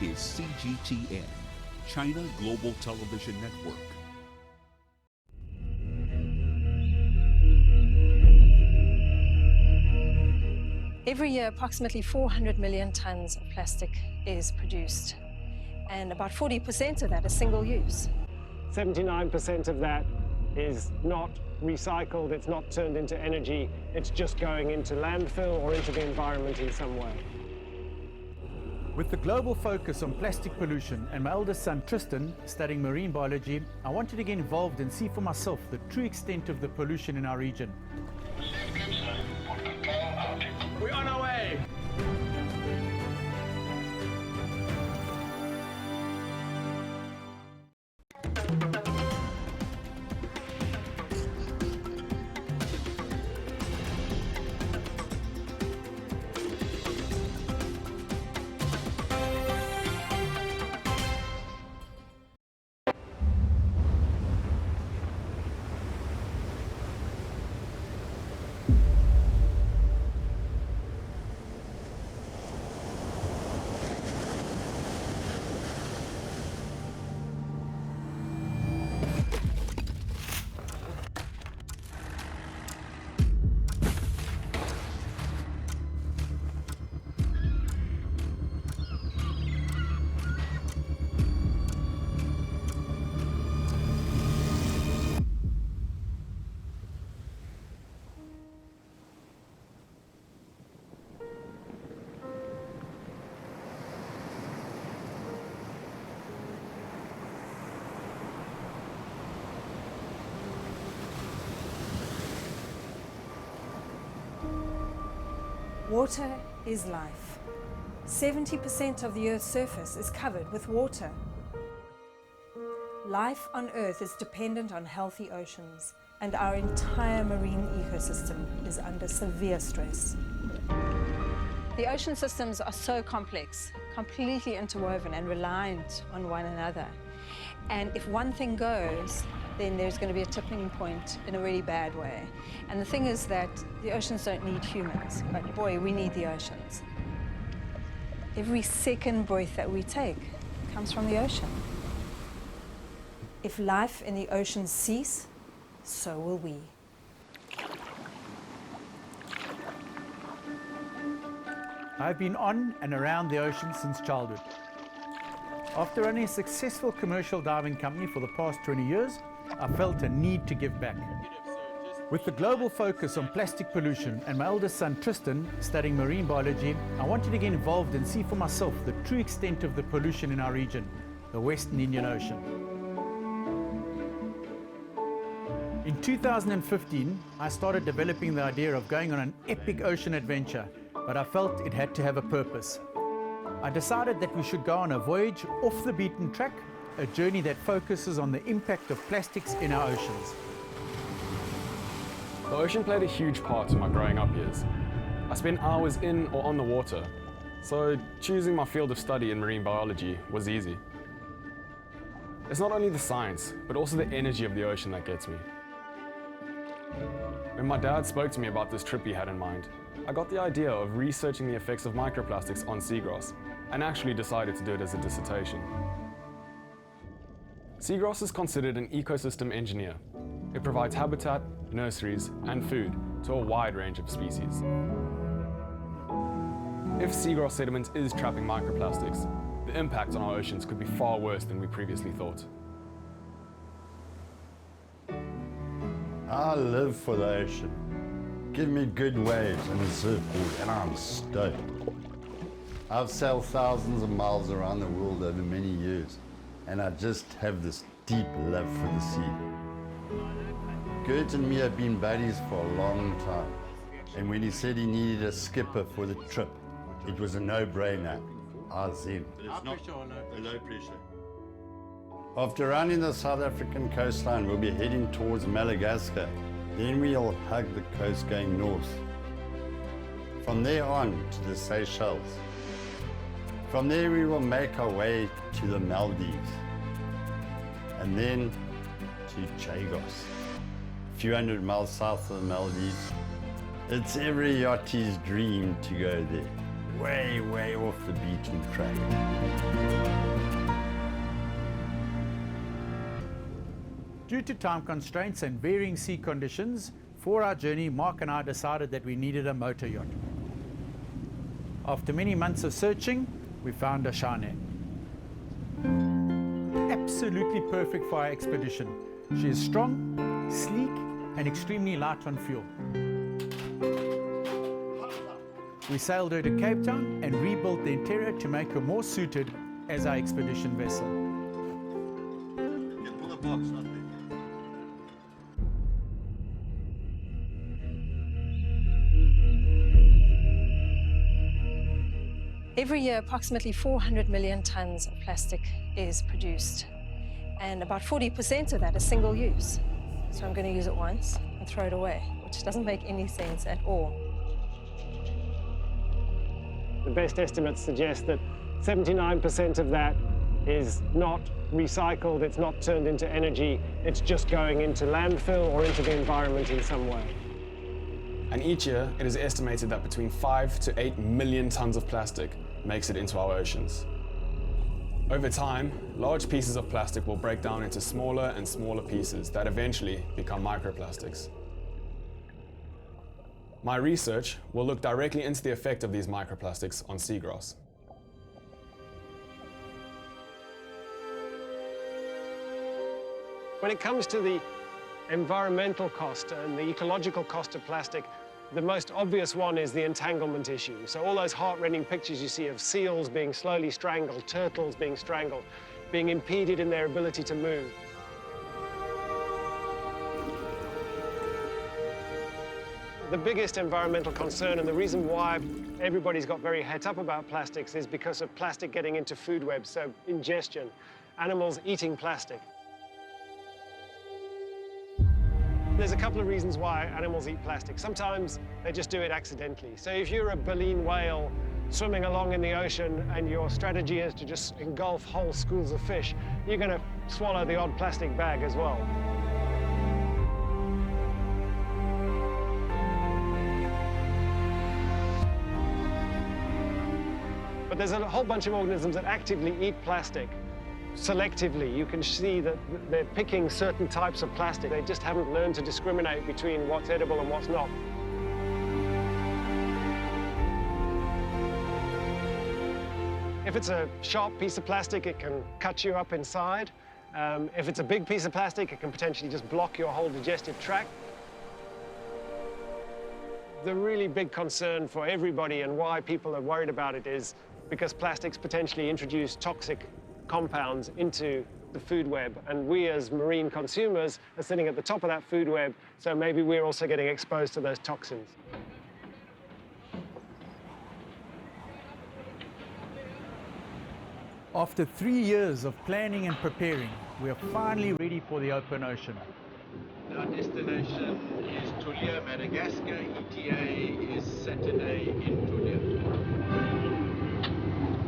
is CGTN, China Global Television Network. Every year, approximately 400 million tons of plastic is produced, and about 40% of that is single use. 79% of that is not recycled, it's not turned into energy, it's just going into landfill or into the environment in some way. With the global focus on plastic pollution and my eldest son Tristan studying marine biology, I wanted to get involved and see for myself the true extent of the pollution in our region. We're on our way! Water is life. 70% of the Earth's surface is covered with water. Life on Earth is dependent on healthy oceans, and our entire marine ecosystem is under severe stress. The ocean systems are so complex, completely interwoven and reliant on one another. And if one thing goes, then there's going to be a tipping point in a really bad way. And the thing is that the oceans don't need humans, but boy, we need the oceans. Every second breath that we take comes from the ocean. If life in the oceans cease, so will we. I've been on and around the ocean since childhood. After running a successful commercial diving company for the past 20 years, I felt a need to give back. With the global focus on plastic pollution and my eldest son Tristan studying marine biology, I wanted to get involved and see for myself the true extent of the pollution in our region, the Western Indian Ocean. In 2015, I started developing the idea of going on an epic ocean adventure, but I felt it had to have a purpose. I decided that we should go on a voyage off the beaten track, a journey that focuses on the impact of plastics in our oceans. The ocean played a huge part in my growing up years. I spent hours in or on the water, so choosing my field of study in marine biology was easy. It's not only the science, but also the energy of the ocean that gets me. When my dad spoke to me about this trip he had in mind, I got the idea of researching the effects of microplastics on seagrass, and actually decided to do it as a dissertation. Seagrass is considered an ecosystem engineer. It provides habitat, nurseries, and food to a wide range of species. If seagrass sediment is trapping microplastics, the impact on our oceans could be far worse than we previously thought. I live for the ocean. Give me good waves and a surfboard and I'm stoked. I've sailed thousands of miles around the world over many years, and I just have this deep love for the sea. Gert and me have been buddies for a long time, and when he said he needed a skipper for the trip, it was a no-brainer. I was in. High pressure or low pressure? After running the South African coastline, we'll be heading towards Madagascar. Then we'll hug the coast going north. From there on to the Seychelles. From there we will make our way to the Maldives. And then to Chagos, a few hundred miles south of the Maldives. It's every yottie's dream to go there, way, way off the beaten track. Due to time constraints and varying sea conditions, for our journey, Mark and I decided that we needed a motor yacht. After many months of searching, we found a Shane. Absolutely perfect for our expedition. She is strong, sleek, and extremely light on fuel. We sailed her to Cape Town and rebuilt the interior to make her more suited as our expedition vessel. Get all the box, not there. Every year, approximately 400 million tons of plastic is produced, and about 40% of that is single use. So I'm going to use it once and throw it away, which doesn't make any sense at all. The best estimates suggest that 79% of that is not recycled, it's not turned into energy, it's just going into landfill or into the environment in some way. And each year, it is estimated that between 5 to 8 million tons of plastic makes it into our oceans. Over time, large pieces of plastic will break down into smaller and smaller pieces that eventually become microplastics. My research will look directly into the effect of these microplastics on seagrass. When it comes to the environmental cost and the ecological cost of plastic, the most obvious one is the entanglement issue. So all those heart-rending pictures you see of seals being slowly strangled, turtles being strangled, being impeded in their ability to move. The biggest environmental concern, and the reason why everybody's got very het up about plastics, is because of plastic getting into food webs, so ingestion, animals eating plastic. There's a couple of reasons why animals eat plastic. Sometimes they just do it accidentally. So if you're a baleen whale swimming along in the ocean and your strategy is to just engulf whole schools of fish, you're going to swallow the odd plastic bag as well. But there's a whole bunch of organisms that actively eat plastic. Selectively, you can see that they're picking certain types of plastic. They just haven't learned to discriminate between what's edible and what's not. If it's a sharp piece of plastic, it can cut you up inside. If it's a big piece of plastic, it can potentially just block your whole digestive tract. The really big concern for everybody and why people are worried about it is because plastics potentially introduce toxic compounds into the food web, and we as marine consumers are sitting at the top of that food web, so maybe we're also getting exposed to those toxins. After 3 years of planning and preparing, we are finally ready for the open ocean. Our destination is Tulia, Madagascar. ETA is Saturday in Tulia.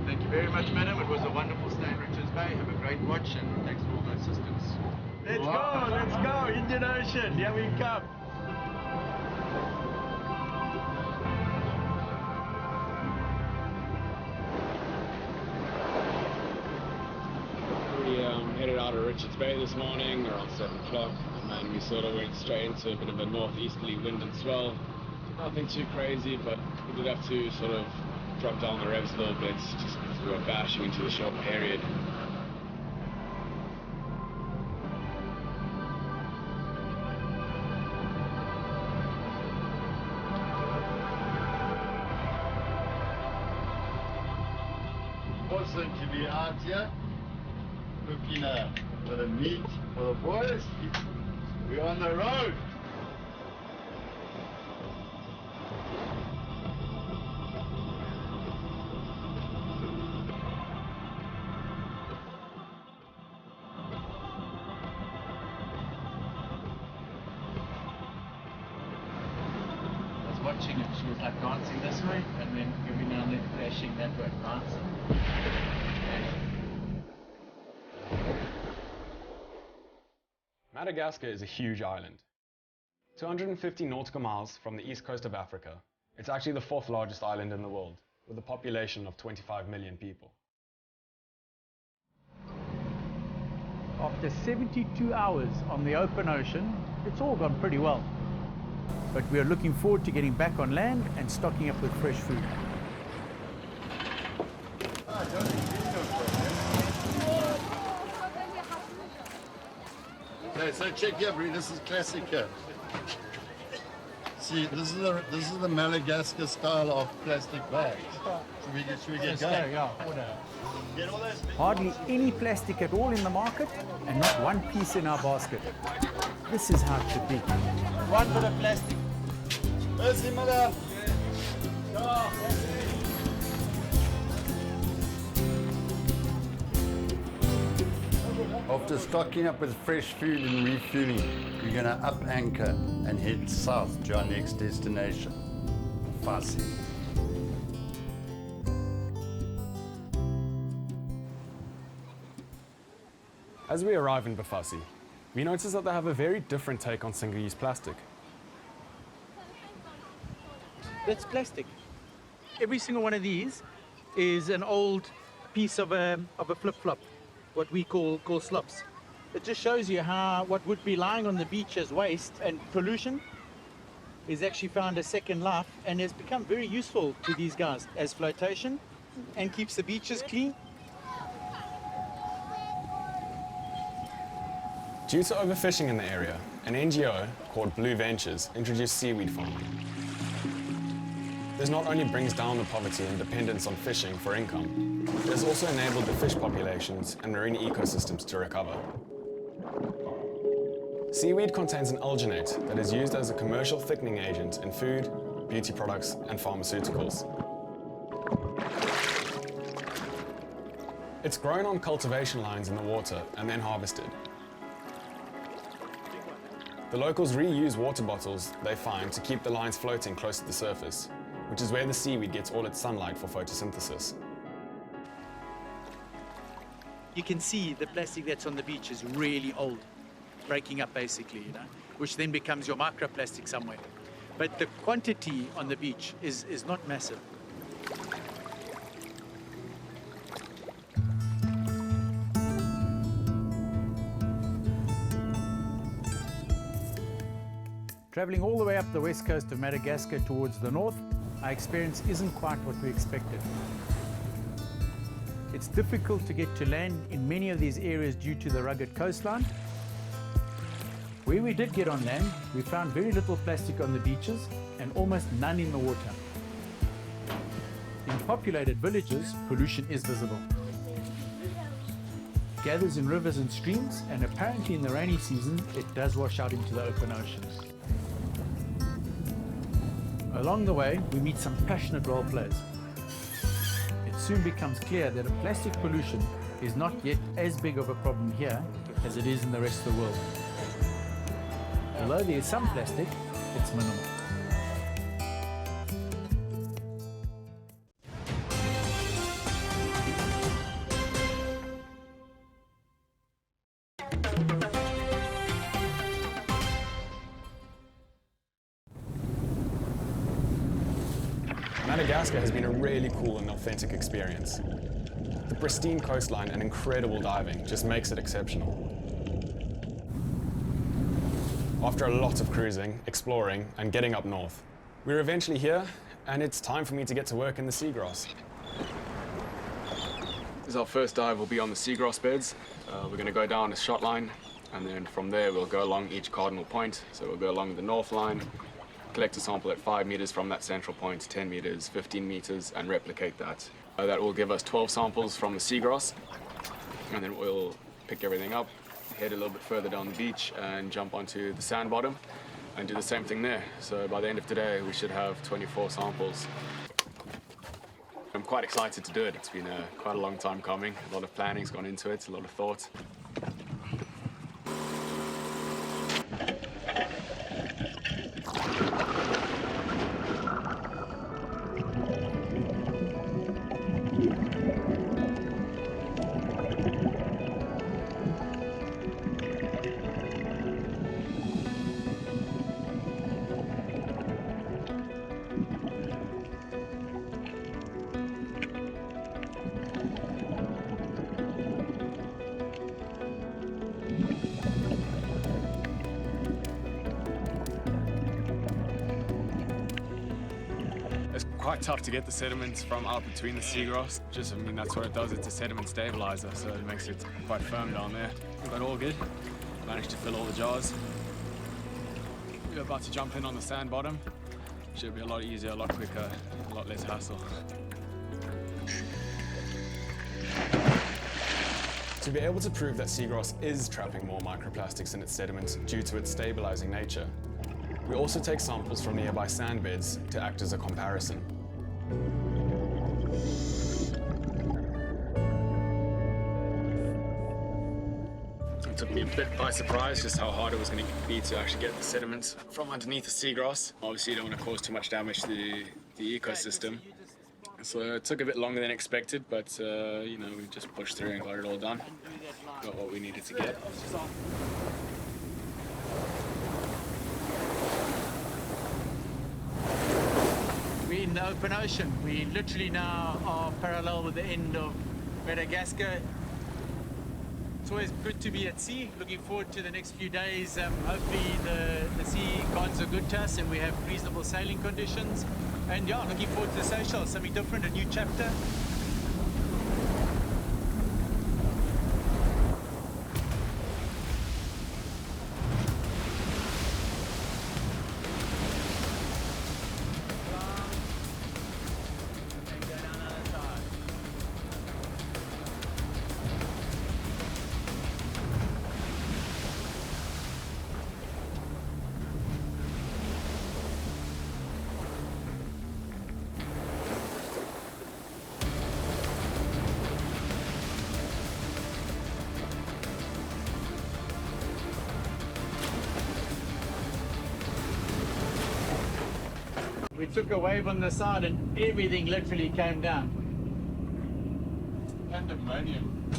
Thank you very much, madam. It was a wonderful stay in Richards Bay. Have a great watch, and thanks for all the assistance. Let's go, Indian Ocean. Here we come. We headed out of Richards Bay this morning around 7 o'clock, and then we sort of went straight into a bit of a northeasterly wind and swell. Nothing too crazy, but we did have to sort of drop down the revs a little bit just because we were bashing into the short period. Awesome to be out here, cooking a bit of meat for the boys. We're on the road. Watching it, she was like dancing this way, and then every now and then flashing that way, dancing. Madagascar is a huge island. 250 nautical miles from the east coast of Africa, it's actually the 4th largest island in the world, with a population of 25 million people. After after 72 hours on the open ocean, it's all gone pretty well. But we are looking forward to getting back on land and stocking up with fresh food. Okay, so check here, Bree, this is classic here. See, this is the Madagascar style of plastic bags. Should we get going? Hardly any plastic at all in the market and not one piece in our basket. This is how it should be. One bit of plastic. Merci, madame. After stocking up with fresh food and refueling, we're going to up anchor and head south to our next destination, Fasi. As we arrive in Bafasi, we notice that they have a very different take on single-use plastic. That's plastic. Every single one of these is an old piece of a flip-flop, what we call slops. It just shows you how what would be lying on the beach as waste and pollution is actually found a second life and has become very useful to these guys as flotation and keeps the beaches clean. Due to overfishing in the area, an NGO called Blue Ventures introduced seaweed farming. This not only brings down the poverty and dependence on fishing for income, it has also enabled the fish populations and marine ecosystems to recover. Seaweed contains an alginate that is used as a commercial thickening agent in food, beauty products, and pharmaceuticals. It's grown on cultivation lines in the water and then harvested. The locals reuse water bottles they find to keep the lines floating close to the surface, which is where the seaweed gets all its sunlight for photosynthesis. You can see the plastic that's on the beach is really old, breaking up basically, which then becomes your microplastic somewhere. But the quantity on the beach is not massive. Traveling all the way up the west coast of Madagascar towards the north, our experience isn't quite what we expected. It's difficult to get to land in many of these areas due to the rugged coastline. Where we did get on land, we found very little plastic on the beaches and almost none in the water. In populated villages, pollution is visible. It gathers in rivers and streams, and apparently in the rainy season, it does wash out into the open ocean. Along the way, we meet some passionate role players. It soon becomes clear that plastic pollution is not yet as big of a problem here as it is in the rest of the world. Although there is some plastic, it's minimal. Madagascar has been a really cool and authentic experience. The pristine coastline and incredible diving just makes it exceptional. After a lot of cruising, exploring, and getting up north, we're eventually here, and it's time for me to get to work in the seagrass. This is our first dive. We'll be on the seagrass beds. We're going to go down a shot line, and then from there we'll go along each cardinal point. So we'll go along the north line, collect a sample at 5 meters from that central point, 10 meters, 15 meters, and replicate that. That will give us 12 samples from the seagrass, and then we'll pick everything up, head a little bit further down the beach, and jump onto the sand bottom, and do the same thing there. So by the end of today, we should have 24 samples. I'm quite excited to do it. It's been quite a long time coming. A lot of planning's gone into it, a lot of thought. quite tough to get the sediments from out between the seagrass. I mean, that's what it does. It's a sediment stabilizer, so it makes it quite firm down there. But all good. Managed to fill all the jars. We're about to jump in on the sand bottom. Should be a lot easier, a lot quicker, a lot less hassle. To be able to prove that seagrass is trapping more microplastics in its sediments due to its stabilizing nature, we also take samples from nearby sand beds to act as a comparison. It took me a bit by surprise just how hard it was going to be to actually get the sediments from underneath the seagrass. Obviously, you don't want to cause too much damage to the ecosystem. So it took a bit longer than expected, but you know, we just pushed through and got it all done. Got what we needed to get. We're in the open ocean. We literally now are parallel with the end of Madagascar. It's always good to be at sea. Looking forward to the next few days. Hopefully the sea gods are good to us and we have reasonable sailing conditions. And yeah, looking forward to the Seychelles, something different, a new chapter. We took a wave on the side and everything literally came down. Pandemonium.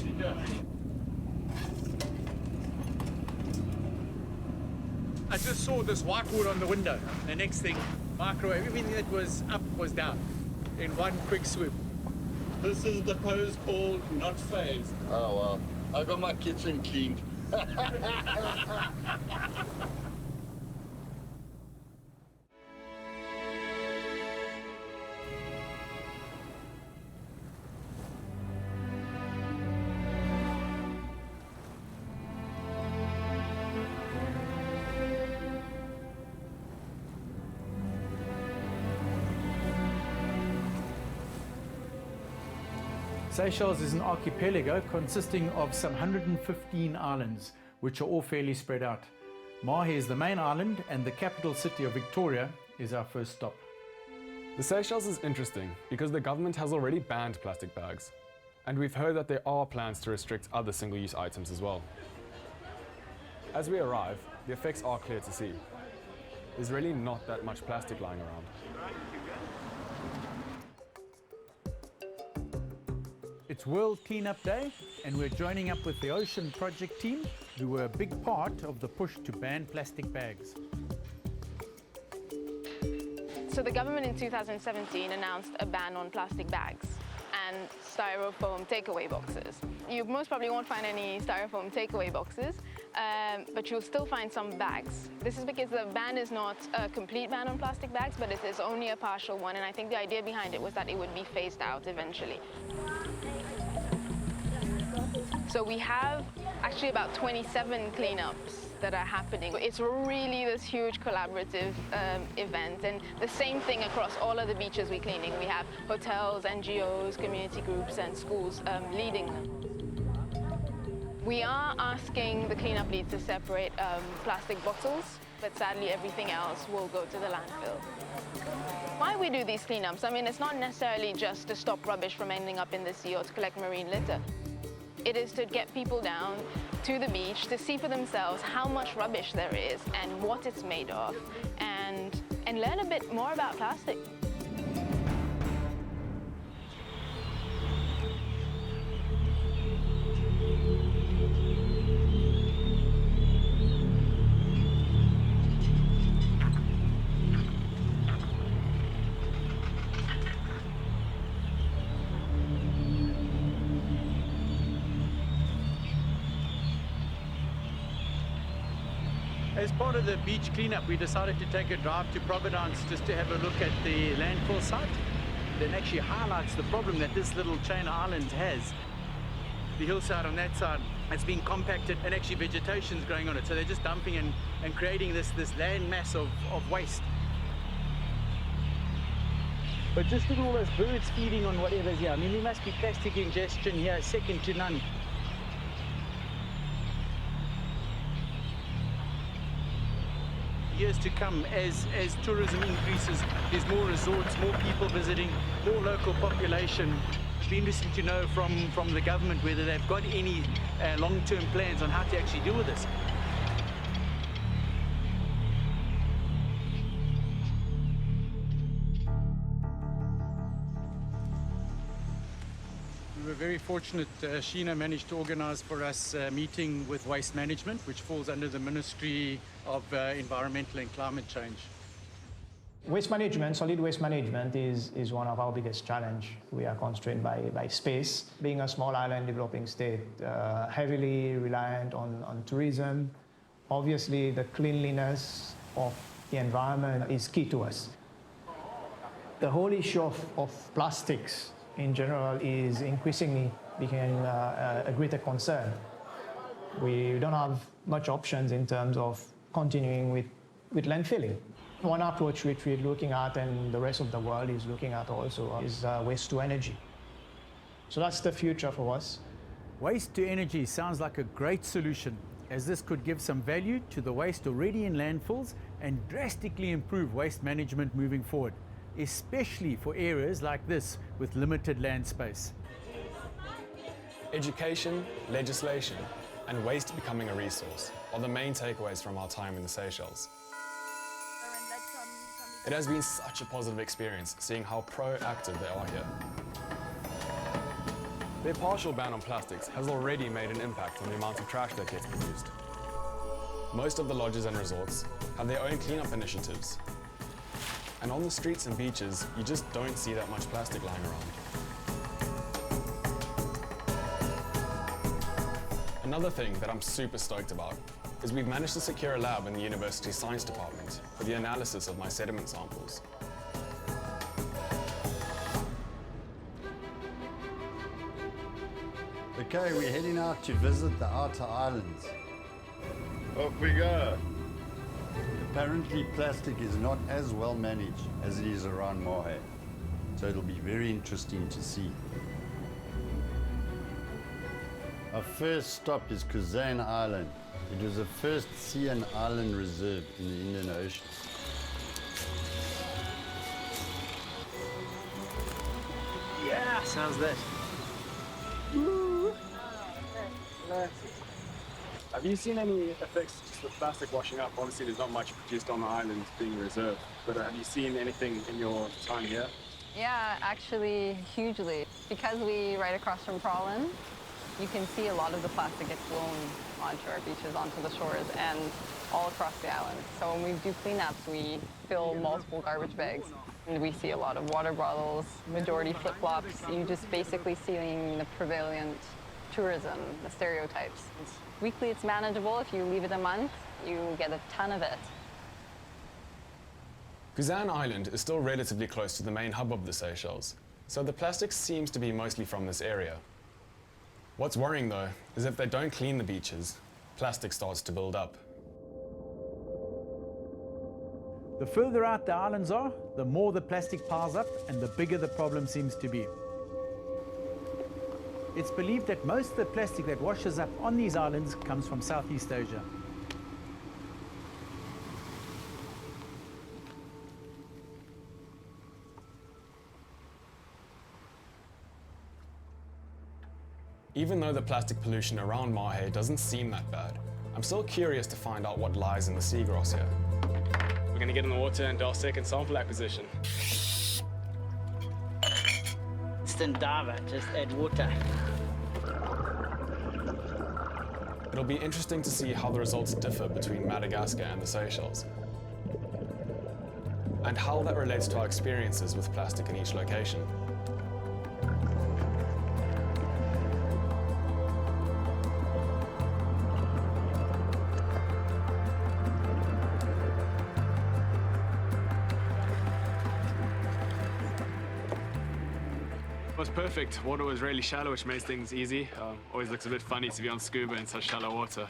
I just saw this whitewood on the window. The next thing, microwave, everything that was up was down in one quick swoop. This is the pose called not phased. Oh well, I got my kitchen cleaned. Seychelles is an archipelago consisting of some 115 islands, which are all fairly spread out. Mahe is the main island, and the capital city of Victoria is our first stop. The Seychelles is interesting because the government has already banned plastic bags. And we've heard that there are plans to restrict other single-use items as well. As we arrive, the effects are clear to see. There's really not that much plastic lying around. It's World Cleanup Day, and we're joining up with the Ocean Project team, who were a big part of the push to ban plastic bags. So the government in 2017 announced a ban on plastic bags and styrofoam takeaway boxes. You most probably won't find any styrofoam takeaway boxes, but you'll still find some bags. This is because the ban is not a complete ban on plastic bags, but it is only a partial one, and I think the idea behind it was that it would be phased out eventually. So we have actually about 27 cleanups that are happening. It's really this huge collaborative event, and the same thing across all of the beaches we're cleaning. We have hotels, NGOs, community groups and schools leading them. We are asking the cleanup leads to separate plastic bottles, but sadly everything else will go to the landfill. Why we do these cleanups? I mean, it's not necessarily just to stop rubbish from ending up in the sea or to collect marine litter. It is to get people down to the beach to see for themselves how much rubbish there is and what it's made of, and learn a bit more about plastic. As part of the beach cleanup, we decided to take a drive to Providence just to have a look at the landfill site. and actually highlights the problem that this little chain of islands has. The hillside on that side has been compacted and actually vegetation's growing on it. So they're just dumping and creating this land mass of waste. But just look at all those birds feeding on whatever's here. I mean, there must be plastic ingestion here, second to none. Years to come, as tourism increases, there's more resorts, more people visiting, more local population. It'd be interesting to know from the government whether they've got any long-term plans on how to actually deal with this. We were very fortunate. Sheena managed to organise for us a meeting with Waste Management, which falls under the Ministry of Environmental and Climate Change. Waste management, solid waste management is one of our biggest challenge. We are constrained by space. Being a small island developing state, heavily reliant on tourism, obviously the cleanliness of the environment is key to us. The whole issue of plastics in general is increasingly becoming a greater concern. We don't have much options in terms of continuing with landfilling. One approach which we're looking at and the rest of the world is looking at also is waste to energy. So that's the future for us. Waste to energy sounds like a great solution, as this could give some value to the waste already in landfills and drastically improve waste management moving forward, especially for areas like this with limited land space. Education, legislation, and waste becoming a resource are the main takeaways from our time in the Seychelles. It has been such a positive experience seeing how proactive they are here. Their partial ban on plastics has already made an impact on the amount of trash that gets produced. Most of the lodges and resorts have their own cleanup initiatives. And on the streets and beaches, you just don't see that much plastic lying around. Another thing that I'm super stoked about is we've managed to secure a lab in the university science department for the analysis of my sediment samples. Okay, we're heading out to visit the outer islands. Off we go. Apparently plastic is not as well managed as it is around Mahe, so it'll be very interesting to see. Our first stop is Kuzan Island. It was the first sea and island reserve in the Indian Ocean. Yeah, sounds that. Have you seen any effects just with plastic washing up? Obviously there's not much produced on the island being reserved, but have you seen anything in your time here? Yeah, actually hugely. Because we right across from Prawn, you can see a lot of the plastic gets blown onto our beaches, onto the shores, and all across the island. So when we do cleanups, we fill multiple garbage bags. And we see a lot of water bottles, majority flip-flops. You just basically seeing the prevalent tourism, the stereotypes. Weekly, it's manageable. If you leave it a month, you get a ton of it. Kuzan Island is still relatively close to the main hub of the Seychelles, so the plastic seems to be mostly from this area. What's worrying though is if they don't clean the beaches, plastic starts to build up. The further out the islands are, the more the plastic piles up and the bigger the problem seems to be. It's believed that most of the plastic that washes up on these islands comes from Southeast Asia. Even though the plastic pollution around Mahe doesn't seem that bad, I'm still curious to find out what lies in the seagrass here. We're going to get in the water and do our second sample acquisition. Instant diver, just add water. It'll be interesting to see how the results differ between Madagascar and the Seychelles, and how that relates to our experiences with plastic in each location. was perfect. Water was really shallow, which makes things easy. Always looks a bit funny to be on scuba in such shallow water.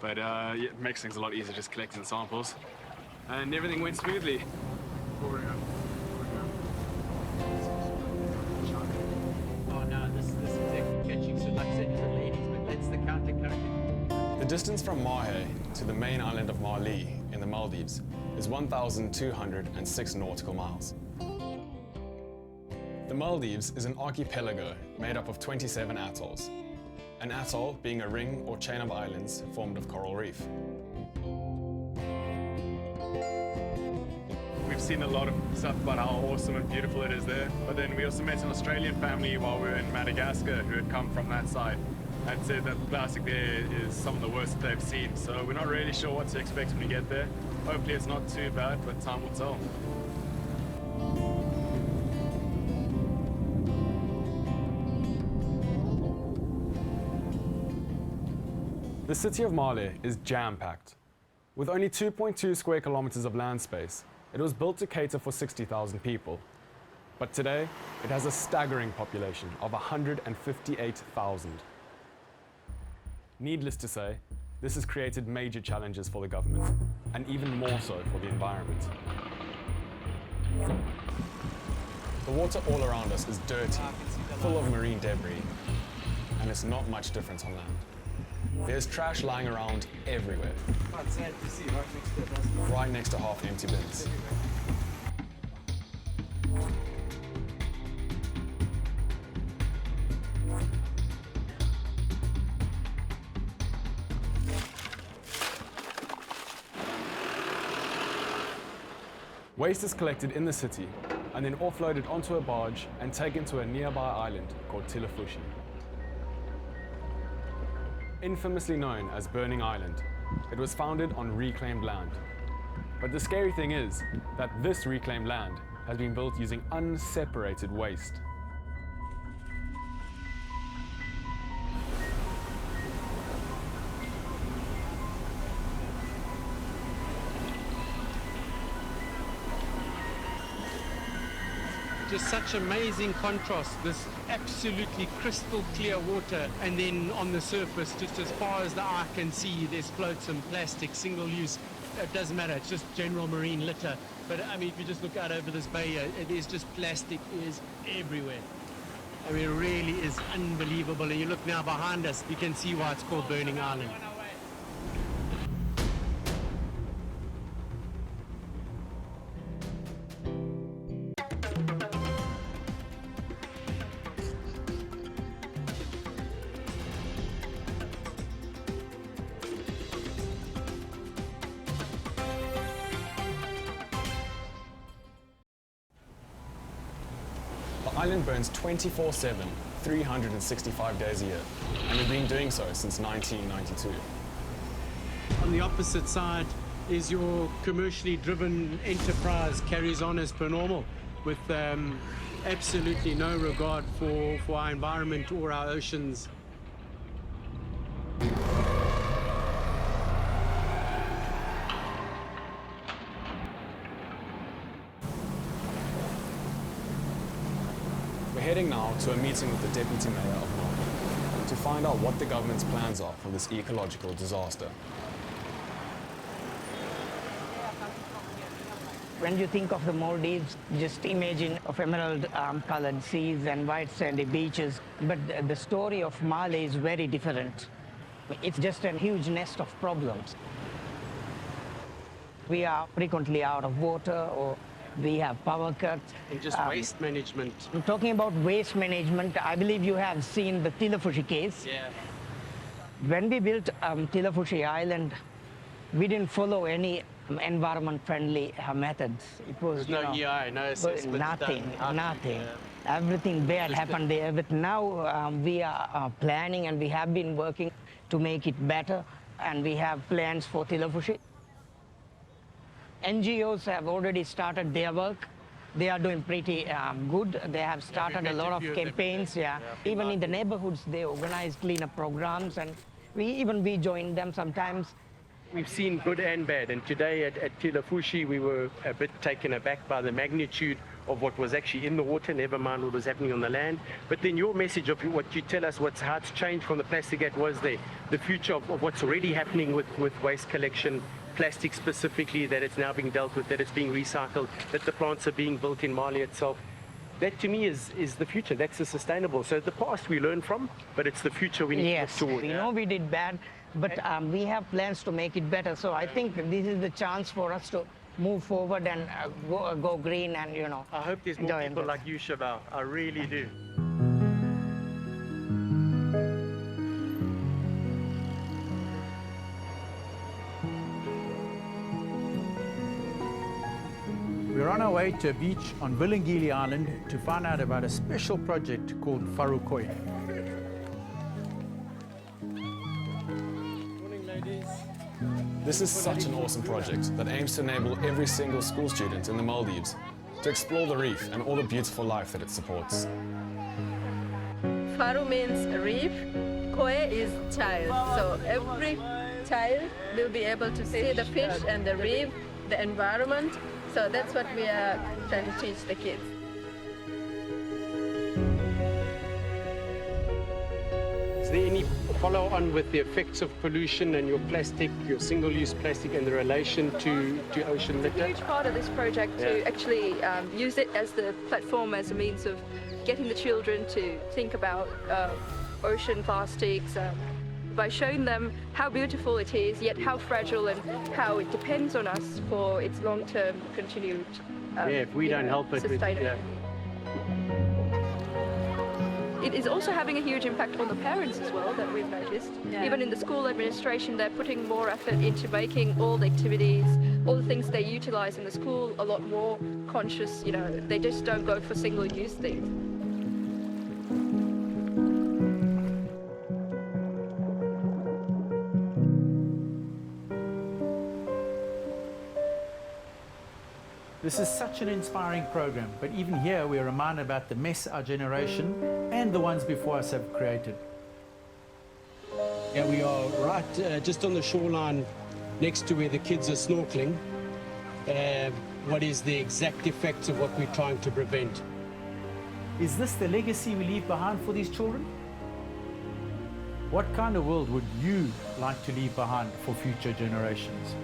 But yeah, it makes things a lot easier just collecting samples. And everything went smoothly. Oh no, this is catching, so like I said, the ladies, but that's the counter-current. The distance from Mahe to the main island of Mali in the Maldives is 1,206 nautical miles. The Maldives is an archipelago made up of 27 atolls. An atoll being a ring or chain of islands formed of coral reef. We've seen a lot of stuff about how awesome and beautiful it is there, but then we also met an Australian family while we were in Madagascar who had come from that side and said that the plastic there is some of the worst that they've seen. So we're not really sure what to expect when we get there. Hopefully it's not too bad, but time will tell. The city of Mali is jam-packed. With only 2.2 square kilometers of land space, it was built to cater for 60,000 people. But today, it has a staggering population of 158,000. Needless to say, this has created major challenges for the government, and even more so for the environment. The water all around us is dirty, full of marine debris, and it's not much different on land. There's trash lying around everywhere. Sad to see, right next to half-empty bins. Waste is collected in the city and then offloaded onto a barge and taken to a nearby island called Tilafushi. Infamously known as Burning Island, it was founded on reclaimed land. But the scary thing is that this reclaimed land has been built using unseparated waste. Just such amazing contrast, this absolutely crystal clear water, and then on the surface, just as far as the eye can see, there's flotsam, plastic, single use. It doesn't matter, it's just general marine litter. But I mean, if you just look out over this bay, it is just plastic is everywhere. I mean, it really is unbelievable. And you look now behind us, you can see why it's called Burning Island. The island burns 24/7, 365 days a year, and has been doing so since 1992. On the opposite side is your commercially driven enterprise carries on as per normal, with absolutely no regard for our environment or our oceans. We're heading now to a meeting with the Deputy Mayor of Maldives to find out what the government's plans are for this ecological disaster. When you think of the Maldives, just imagine of emerald-colored seas and white sandy beaches. But the story of Mali is very different. It's just a huge nest of problems. We are frequently out of water, or we have power cuts. And just waste management. Talking about waste management, I believe you have seen the Tilafushi case. Yeah. When we built Tilafushi Island, we didn't follow any environment-friendly methods. It was no EI, no assessment. Nothing. Yeah. Everything bad happened there. But now we are planning, and we have been working to make it better, and we have plans for Tilafushi. NGOs have already started their work. They are doing pretty good. They have started a lot of campaigns. Even in the neighborhoods, they organize cleanup programs, and we join them sometimes. We've seen good and bad, and today at Tilafushi we were a bit taken aback by the magnitude of what was actually in the water, never mind what was happening on the land. But then your message of what you tell us, how it's changed from the plastic that was there, the future of what's already happening with waste collection, plastic specifically, that it's now being dealt with, that it's being recycled, that the plants are being built in Mali itself. That to me is the future. That's the sustainable. So the past we learn from, but it's the future we need to look toward. We know we did bad, but we have plans to make it better. So I think this is the chance for us to move forward and go green and, you know. I hope there's more people like you, Shabal. I really do. We're on our way to a beach on Vilangili Island to find out about a special project called Farukoi. Morning, ladies. This is such an awesome project that aims to enable every single school student in the Maldives to explore the reef and all the beautiful life that it supports. Faru means reef, Koi is child. So every child will be able to see the fish and the reef, the environment. So that's what we are trying to teach the kids. Is there any follow-on with the effects of pollution and your plastic, your single-use plastic, and the relation to ocean litter? It's a huge part of this project to actually use it as the platform, as a means of getting the children to think about ocean plastics, by showing them how beautiful it is, yet how fragile and how it depends on us for its long-term continued if we don't help it, It is also having a huge impact on the parents as well, that we've noticed. Yeah. Even in the school administration, they're putting more effort into making all the activities, all the things they utilize in the school a lot more conscious. You know, they just don't go for single-use things. This is such an inspiring program, but even here we are reminded about the mess our generation and the ones before us have created. Yeah, we are right just on the shoreline next to where the kids are snorkeling. What is the exact effects of what we're trying to prevent? Is this the legacy we leave behind for these children? What kind of world would you like to leave behind for future generations?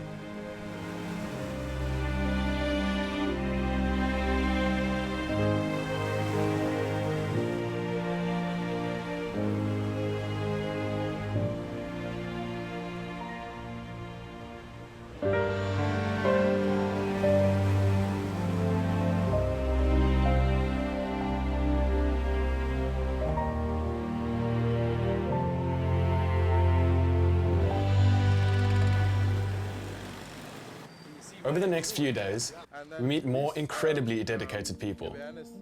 Over the next few days, we meet more incredibly dedicated people,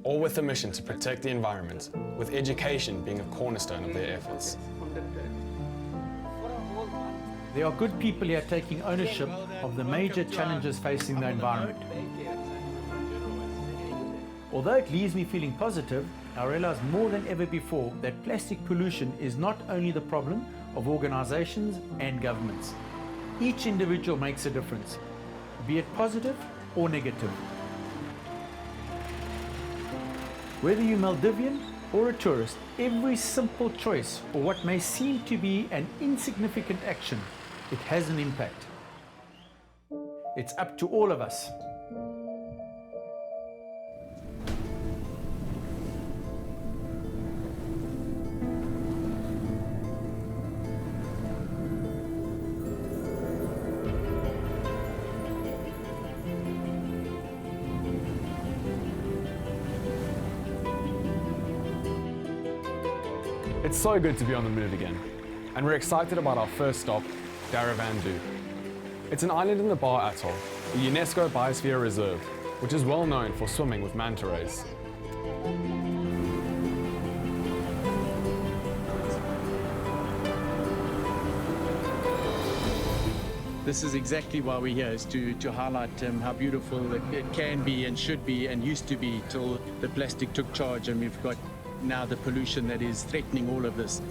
all with a mission to protect the environment, with education being a cornerstone of their efforts. There are good people here taking ownership of the major challenges facing the environment. Although it leaves me feeling positive, I realize more than ever before that plastic pollution is not only the problem of organizations and governments. Each individual makes a difference, be it positive or negative. Whether you're Maldivian or a tourist, every simple choice or what may seem to be an insignificant action, it has an impact. It's up to all of us. It's so good to be on the move again, and we're excited about our first stop, Daravandu. It's an island in the Bar Atoll, a UNESCO Biosphere Reserve, which is well known for swimming with manta rays. This is exactly why we're here, is to highlight how beautiful it can be and should be and used to be till the plastic took charge, and we've got now the pollution that is threatening all of this.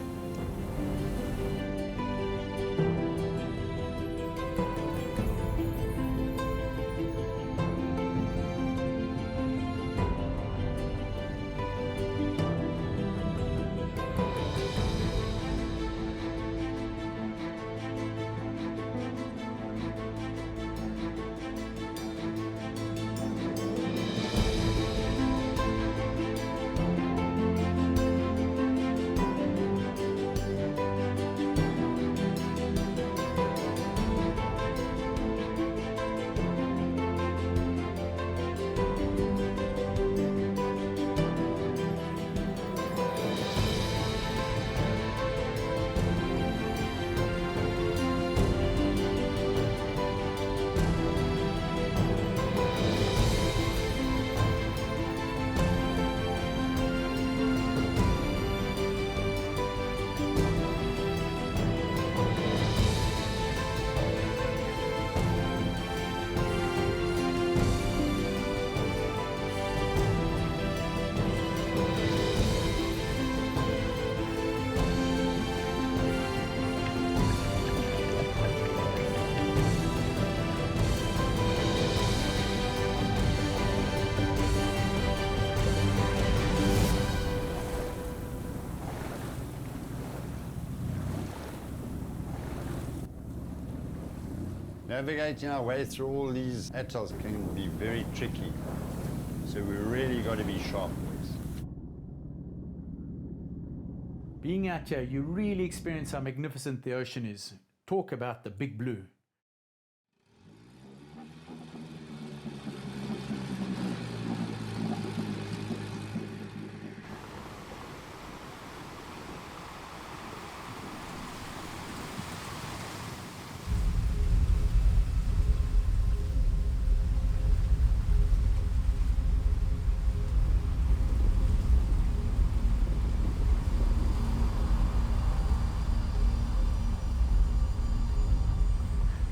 Navigating our way through all these atolls can be very tricky, so we really got to be sharp. Being out here, you really experience how magnificent the ocean is. Talk about the big blue.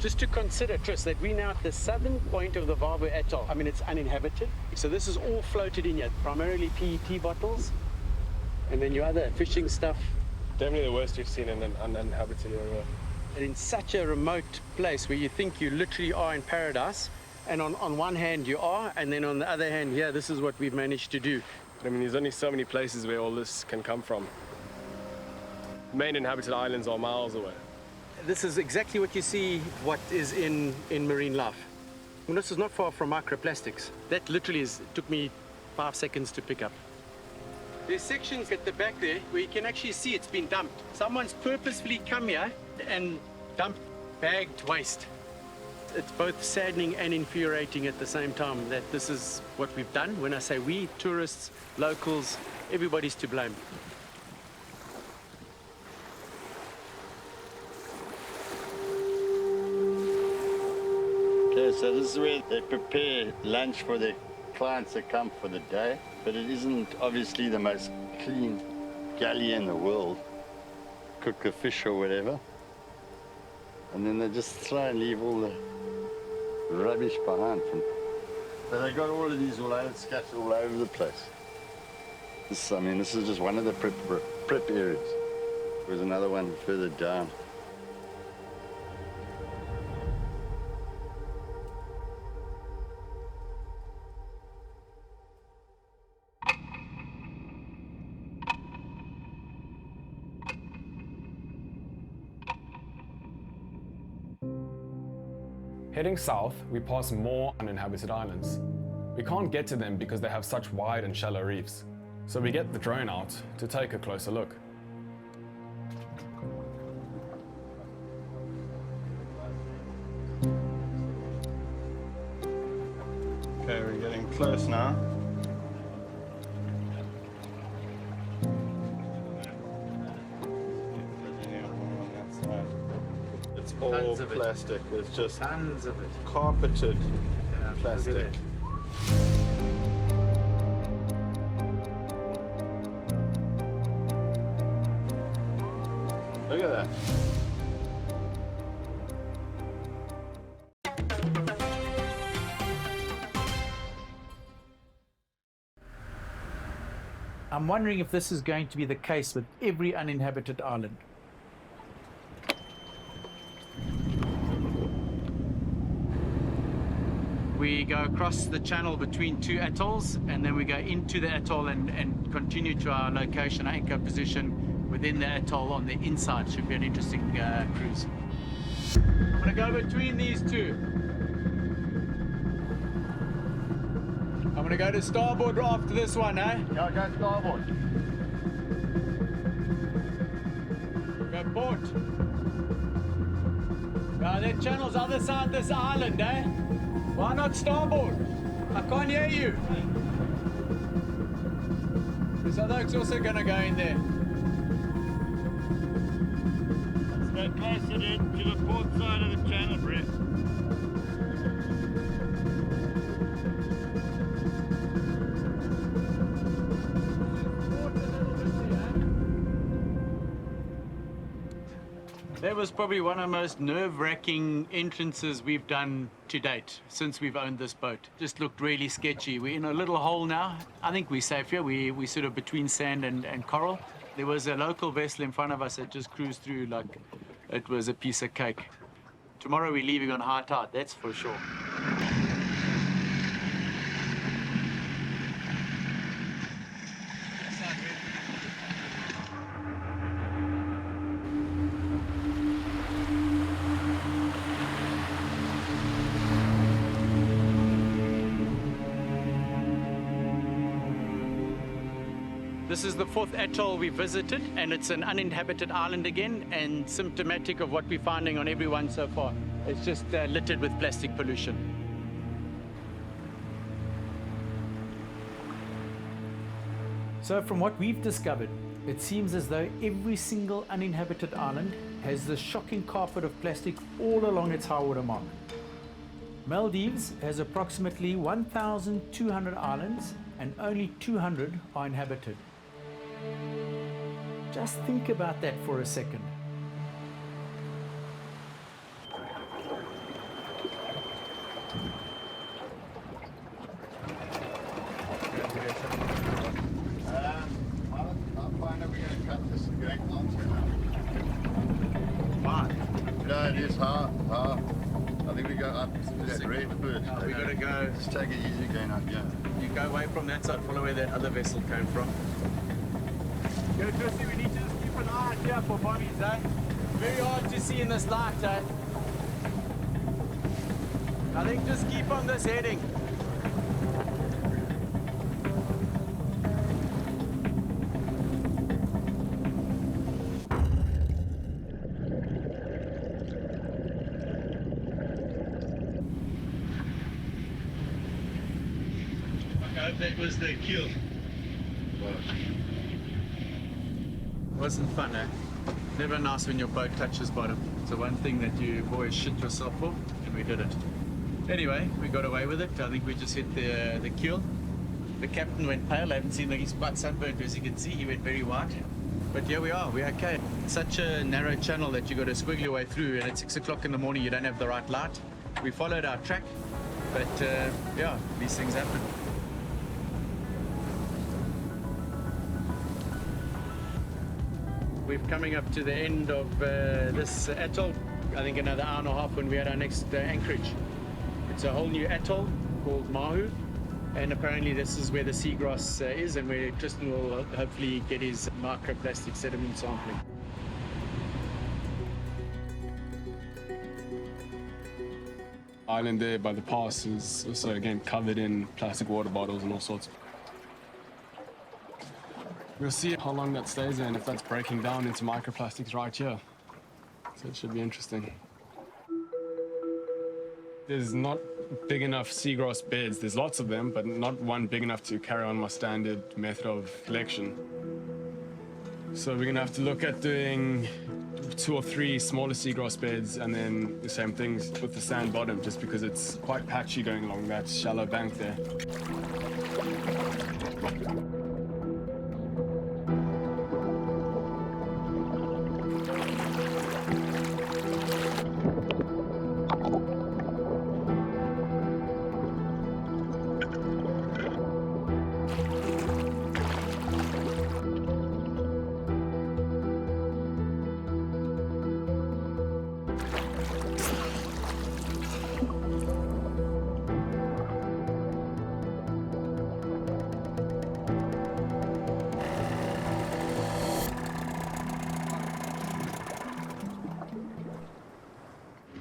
Just to consider, Tris, that we're now at the southern point of the Vavo Atoll. I mean, it's uninhabited. So this is all floated in here, primarily PET bottles, and then your other fishing stuff. Definitely the worst you've seen in an uninhabited area. And in such a remote place where you think you literally are in paradise, and on one hand you are, and then on the other hand, yeah, this is what we've managed to do. I mean, there's only so many places where all this can come from. The main inhabited islands are miles away. This is exactly what you see what is in marine life. And this is not far from microplastics. That literally took me 5 seconds to pick up. There's sections at the back there where you can actually see it's been dumped. Someone's purposefully come here and dumped bagged waste. It's both saddening and infuriating at the same time that this is what we've done. When I say we, tourists, locals, everybody's to blame. Okay, so this is where they prepare lunch for their clients that come for the day, but it isn't obviously the most clean galley in the world. Cook the fish or whatever, and then they just throw and leave all the rubbish behind. So they got all of these all over, scattered all over the place. I mean, this is just one of the prep areas. There's another one further down. Heading south, we pass more uninhabited islands. We can't get to them because they have such wide and shallow reefs. So we get the drone out to take a closer look. Okay, we're getting close now. It's all plastic. It's just tons of it. Carpeted plastic. Look at that. I'm wondering if this is going to be the case with every uninhabited island. We go across the channel between two atolls, and then we go into the atoll and continue to our location, our anchor position within the atoll on the inside. Should be an interesting cruise. I'm going to go between these two. I'm going to go to starboard after this one, eh? Yeah, go starboard. Go port. Yeah, that channel's other side of this island, eh? Why not starboard? I can't hear you. This other oak's also going to go in there. Let's go closer to the port side of the channel, Brett. That was probably one of the most nerve-wracking entrances we've done to date since we've owned this boat. Just looked really sketchy. We're in a little hole now. I think we're safe here. We're sort of between sand and coral. There was a local vessel in front of us that just cruised through like it was a piece of cake. Tomorrow we're leaving on high tide, that's for sure. This is the 4th atoll we visited, and it's an uninhabited island again, and symptomatic of what we're finding on every one so far. It's just littered with plastic pollution. So from what we've discovered, it seems as though every single uninhabited island has this shocking carpet of plastic all along its high water mark. Maldives has approximately 1,200 islands and only 200 are inhabited. Just think about that for a second. No, it is hard. I think we go up to that red first. We gotta go. Just take it easy going up, yeah. You go away from that side, follow where that other vessel came from. Go, Chrissy, we need to just keep an eye out here for bobbies, eh? Very hard to see in this light, eh? I think just keep on this heading. I hope that was the kill. Wasn't fun, eh? Never nice when your boat touches bottom. It's the one thing that you always shit yourself for, and we did it. Anyway, we got away with it. I think we just hit the keel. The captain went pale. I haven't seen him. He's quite sunburnt, as you can see. He went very white. But here we are. We're okay. It's such a narrow channel that you got to squiggle your way through, and at 6 o'clock in the morning, you don't have the right light. We followed our track, but yeah, these things happen. We're coming up to the end of this atoll. I think another hour and a half when we had our next anchorage. It's a whole new atoll called Mahu, and apparently this is where the seagrass is, and where Tristan will hopefully get his microplastic sediment sampling. Island there by the pass is also again covered in plastic water bottles and all sorts. We'll see how long that stays there and if that's breaking down into microplastics right here. So it should be interesting. There's not big enough seagrass beds. There's lots of them, but not one big enough to carry on my standard method of collection. So we're gonna have to look at doing 2 or 3 smaller seagrass beds and then the same things with the sand bottom, just because it's quite patchy going along that shallow bank there.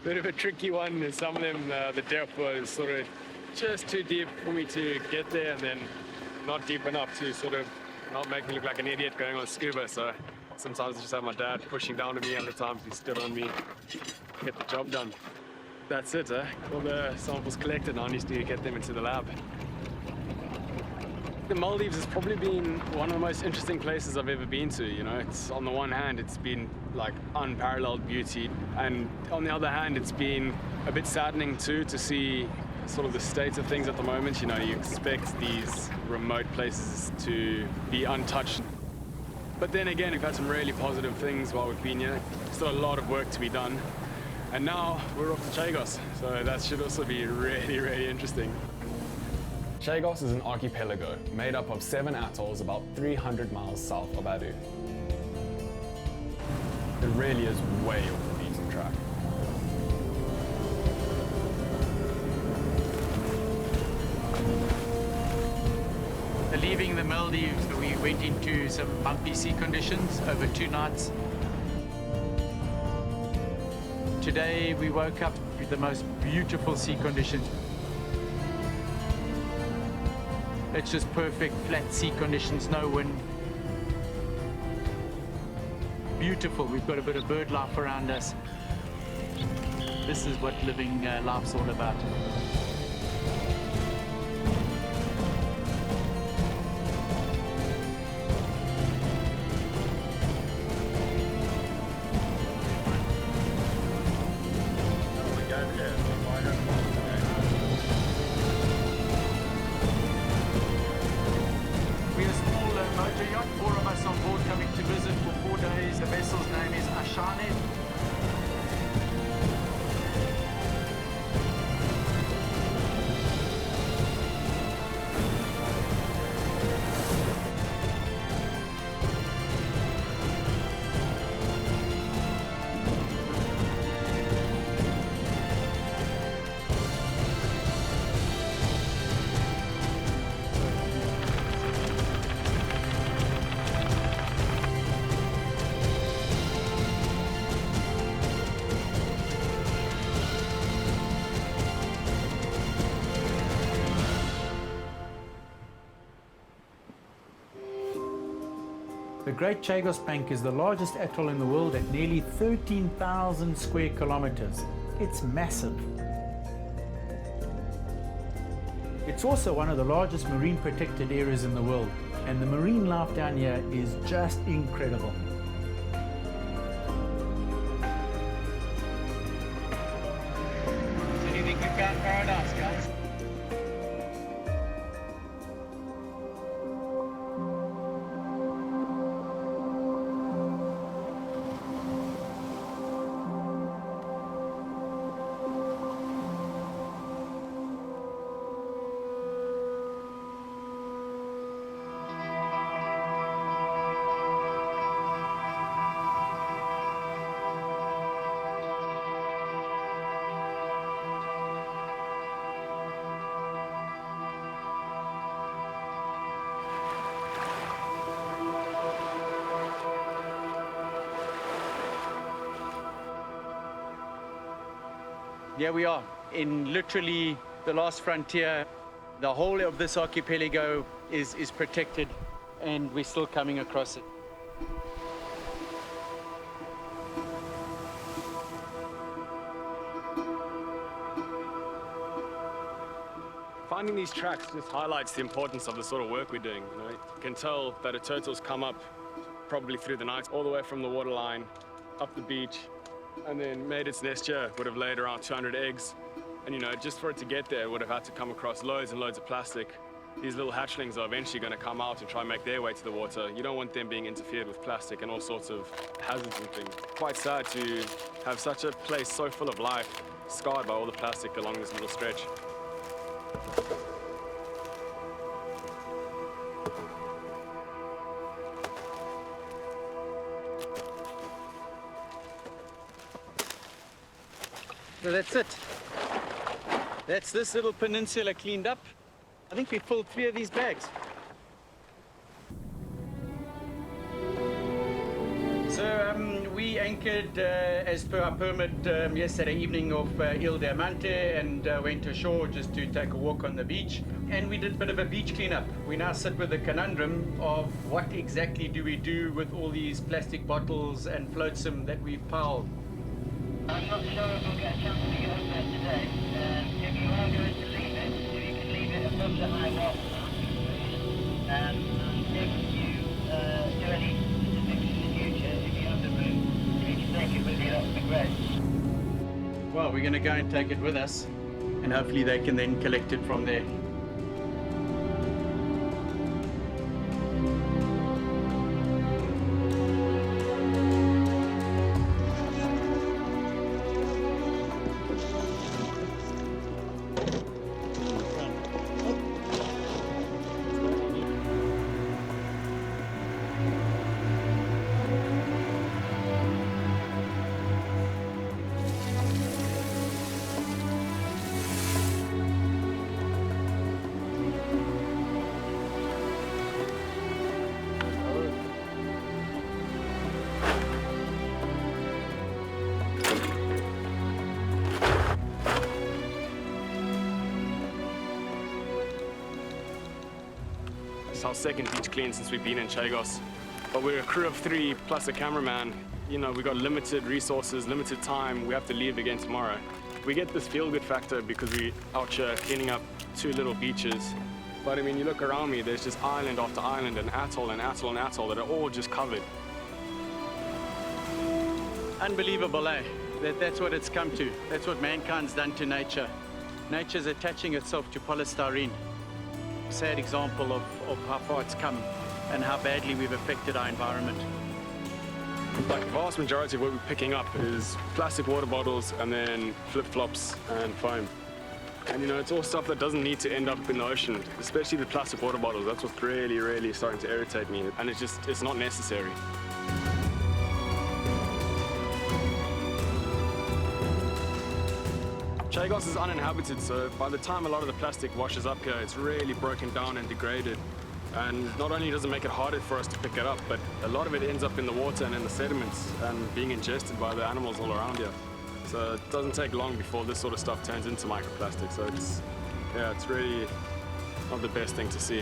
Bit of a tricky one. Some of them, the depth was sort of just too deep for me to get there, and then not deep enough to sort of not make me look like an idiot going on scuba. So sometimes I just have my dad pushing down on me, other times he stood on me, get the job done. That's it, eh? All the samples collected, now I need to get them into the lab. The Maldives has probably been one of the most interesting places I've ever been to. You know, it's on the one hand, it's been like unparalleled beauty, and on the other hand, it's been a bit saddening too to see sort of the state of things at the moment. You know, you expect these remote places to be untouched. But then again, we've had some really positive things while we've been here. Still a lot of work to be done. And now we're off to Chagos, so that should also be really, really interesting. Chagos is an archipelago made up of 7 atolls about 300 miles south of Adu. It really is way off the beaten track. Leaving the Maldives, we went into some bumpy sea conditions over 2 nights. Today we woke up with the most beautiful sea conditions. It's just perfect flat sea conditions, no wind, beautiful. We've got a bit of bird life around us. This is what living life's all about. We're a small motor yacht, 4 of us on board coming to visit for 4 days. The vessel's name is Ashane. The Great Chagos Bank is the largest atoll in the world at nearly 13,000 square kilometers. It's massive. It's also one of the largest marine protected areas in the world, and the marine life down here is just incredible. So do you think we've found paradise, guys? Here we are, in literally the last frontier. The whole of this archipelago is protected, and we're still coming across it. Finding these tracks just highlights the importance of the sort of work we're doing. You know, you can tell that a turtle's come up probably through the night, all the way from the waterline, up the beach, and then made its nest here. Would have laid around 200 eggs. And you know, just for it to get there, it would have had to come across loads and loads of plastic. These little hatchlings are eventually going to come out and try and make their way to the water. You don't want them being interfered with plastic and all sorts of hazards and things. Quite sad to have such a place so full of life scarred by all the plastic along this little stretch. So that's it. That's this little peninsula cleaned up. I think we filled 3 of these bags. So we anchored as per our permit yesterday evening off Ile Diamante and went ashore just to take a walk on the beach. And we did a bit of a beach cleanup. We now sit with the conundrum of what exactly do we do with all these plastic bottles and flotsam that we've piled. I'm not sure if we'll get a chance to get up there today. If you are going to leave it, if you can leave it above the high water mark, and if you do any specifics in the future, if you have the room, if you can take it with you, that would be great. Well, we're going to go and take it with us, and hopefully they can then collect it from there. It's our second beach clean since we've been in Chagos. But we're a crew of 3 plus a cameraman, you know, we got limited resources, limited time, we have to leave again tomorrow. We get this feel-good factor because we out here cleaning up 2 little beaches. But I mean, you look around me, there's just island after island and atoll and atoll and atoll that are all just covered. Unbelievable, eh? That's what it's come to. That's what mankind's done to nature. Nature's attaching itself to polystyrene. Sad example of how far it's come and how badly we've affected our environment. Like the vast majority of what we're picking up is plastic water bottles and then flip-flops and foam. And you know, it's all stuff that doesn't need to end up in the ocean, especially the plastic water bottles. That's what's really, really starting to irritate me. And it's not necessary. Chagos is uninhabited, so by the time a lot of the plastic washes up here, it's really broken down and degraded. And not only does it make it harder for us to pick it up, but a lot of it ends up in the water and in the sediments and being ingested by the animals all around here. So it doesn't take long before this sort of stuff turns into microplastic. So it's really not the best thing to see.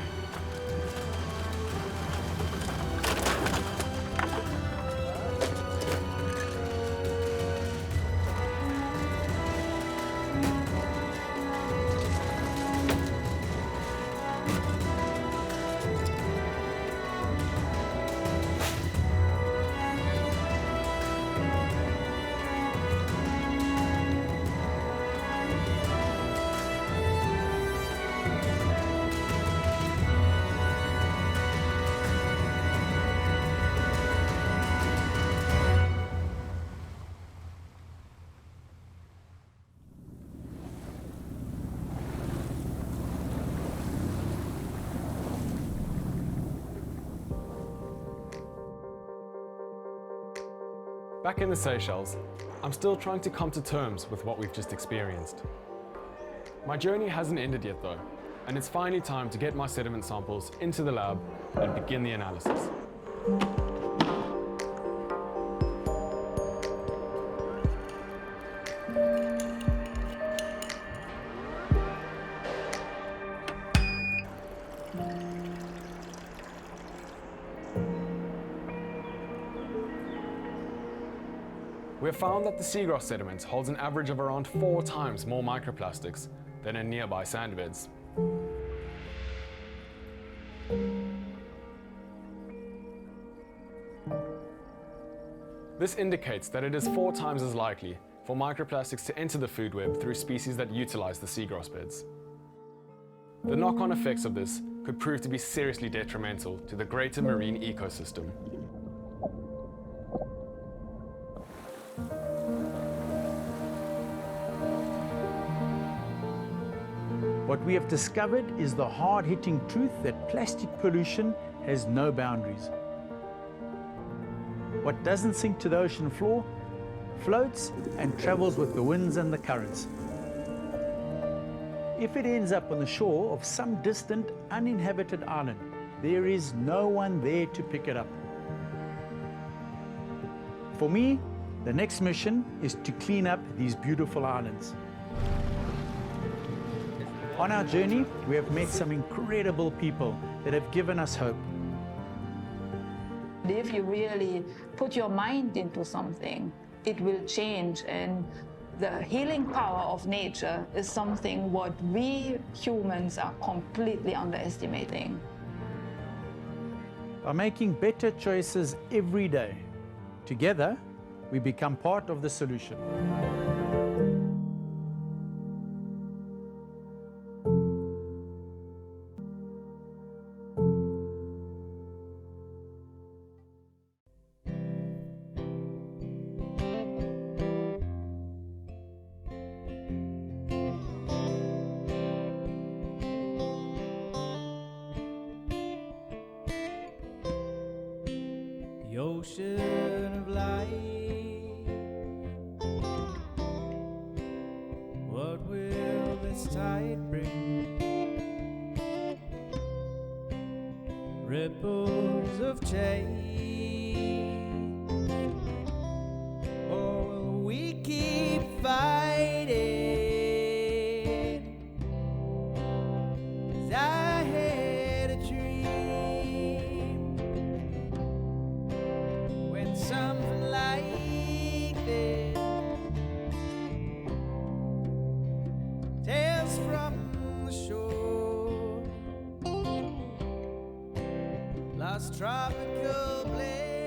Back in the Seychelles, I'm still trying to come to terms with what we've just experienced. My journey hasn't ended yet though, and it's finally time to get my sediment samples into the lab and begin the analysis. We have found that the seagrass sediment holds an average of around 4 times more microplastics than in nearby sandbeds. This indicates that it is 4 times as likely for microplastics to enter the food web through species that utilize the seagrass beds. The knock-on effects of this could prove to be seriously detrimental to the greater marine ecosystem. What we have discovered is the hard-hitting truth that plastic pollution has no boundaries. What doesn't sink to the ocean floor floats and travels with the winds and the currents. If it ends up on the shore of some distant, uninhabited island, there is no one there to pick it up. For me, the next mission is to clean up these beautiful islands. On our journey, we have met some incredible people that have given us hope. If you really put your mind into something, it will change, and the healing power of nature is something what we humans are completely underestimating. By making better choices every day, together, we become part of the solution. Ocean of light, what will this tide bring? Ripples of change, or will we keep fighting? 'Cause I had a dream, something like from the shore. Lost tropical blaze.